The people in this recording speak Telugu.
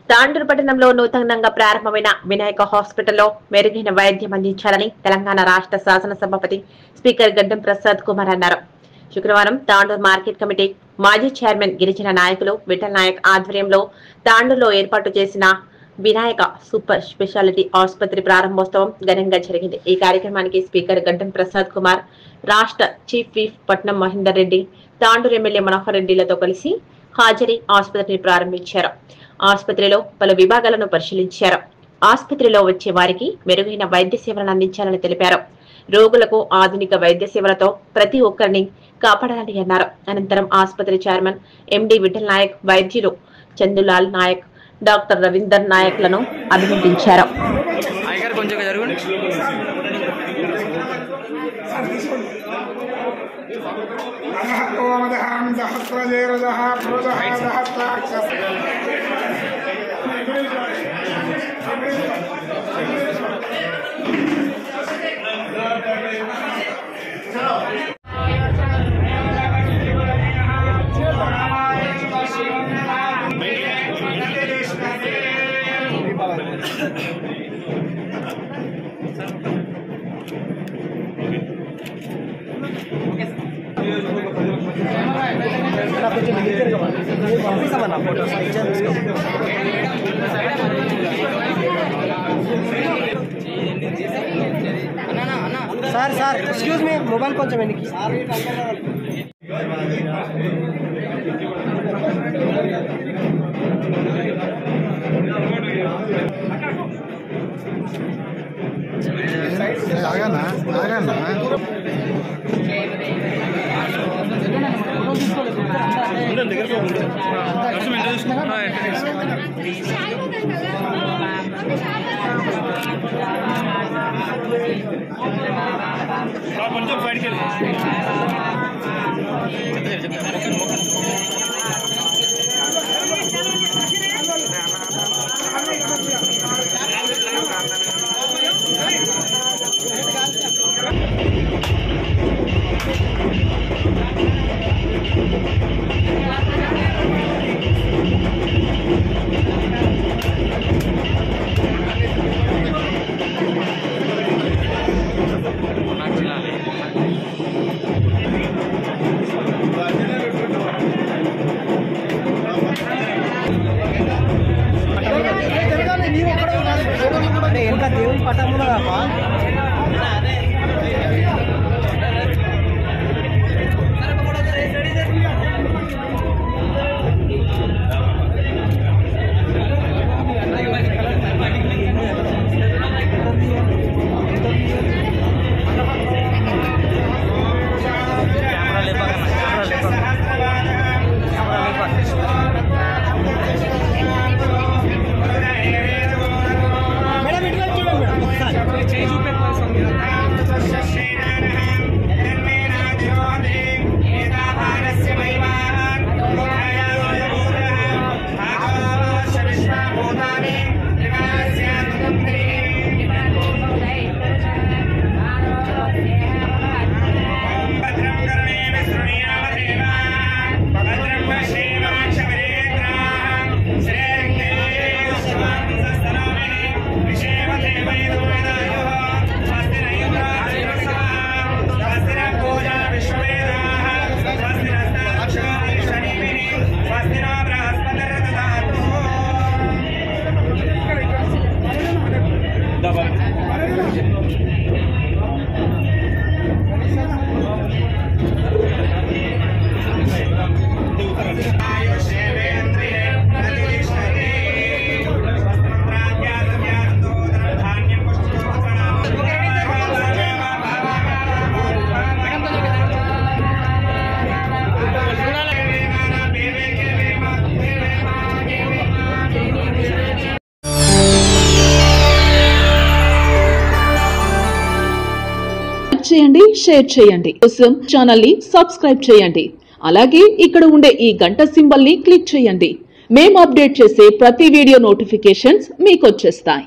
తాండూరు పట్టణంలో నూతనంగా ప్రారంభమైన వినాయక హాస్పిటల్లో మెరుగైన వైద్యం అందించాలని తెలంగాణ రాష్ట్ర శాసనసభాపతి స్పీకర్ గడ్డం ప్రసాద్ కుమార్ అన్నారు. శుక్రవారం తాండూరు మార్కెట్ కమిటీ మాజీ చైర్మన్ గిరిజన నాయకులు విఠల్ నాయక్ ఆధ్వర్యంలో తాండూరులో ఏర్పాటు చేసిన వినాయక సూపర్ స్పెషాలిటీ ఆసుపత్రి ప్రారంభోత్సవం ఘనంగా జరిగింది. ఈ కార్యక్రమానికి స్పీకర్ గడ్డం ప్రసాద్ కుమార్, రాష్ట్ర చీఫ్ విప్ పట్నం మహేందర్ రెడ్డి, తాండూరు ఎమ్మెల్యే మనోహర్ రెడ్డిలతో కలిసి హాజరై ఆసుపత్రిని ప్రారంభించారు. ఆసుపత్రిలో పలు విభాగాలను పరిశీలించారు. ఆసుపత్రిలో వచ్చే వారికి మెరుగైన వైద్య సేవలను అందించాలని తెలిపారు. రోగులకు ఆధునిక వైద్య సేవలతో ప్రతి ఒక్కరిని కాపాడాలని అన్నారు. అనంతరం ఆసుపత్రి చైర్మన్ ఎండి విఠల్ నాయక్, వైద్యులు చందులాల్ నాయక్, డాక్టర్ రవీందర్ నాయక్లను అభినందించారు. సార్ ఎక్స్క్యూజ్ మీ, మొబైల్ కొంచెం వెనక్కి. ఆగన్నా కొంచెం బయటికి వెళ్ళి ఇంకా దేవుని పట్టములు చేయండి, షేర్ చేయండి. కోసం ఛానల్ ని సబ్స్క్రైబ్ చేయండి. అలాగే ఇక్కడ ఉండే ఈ గంట సింబల్ ని క్లిక్ చేయండి. మేము అప్డేట్ చేసే ప్రతి వీడియో నోటిఫికేషన్స్ మీకు వచ్చేస్తాయి.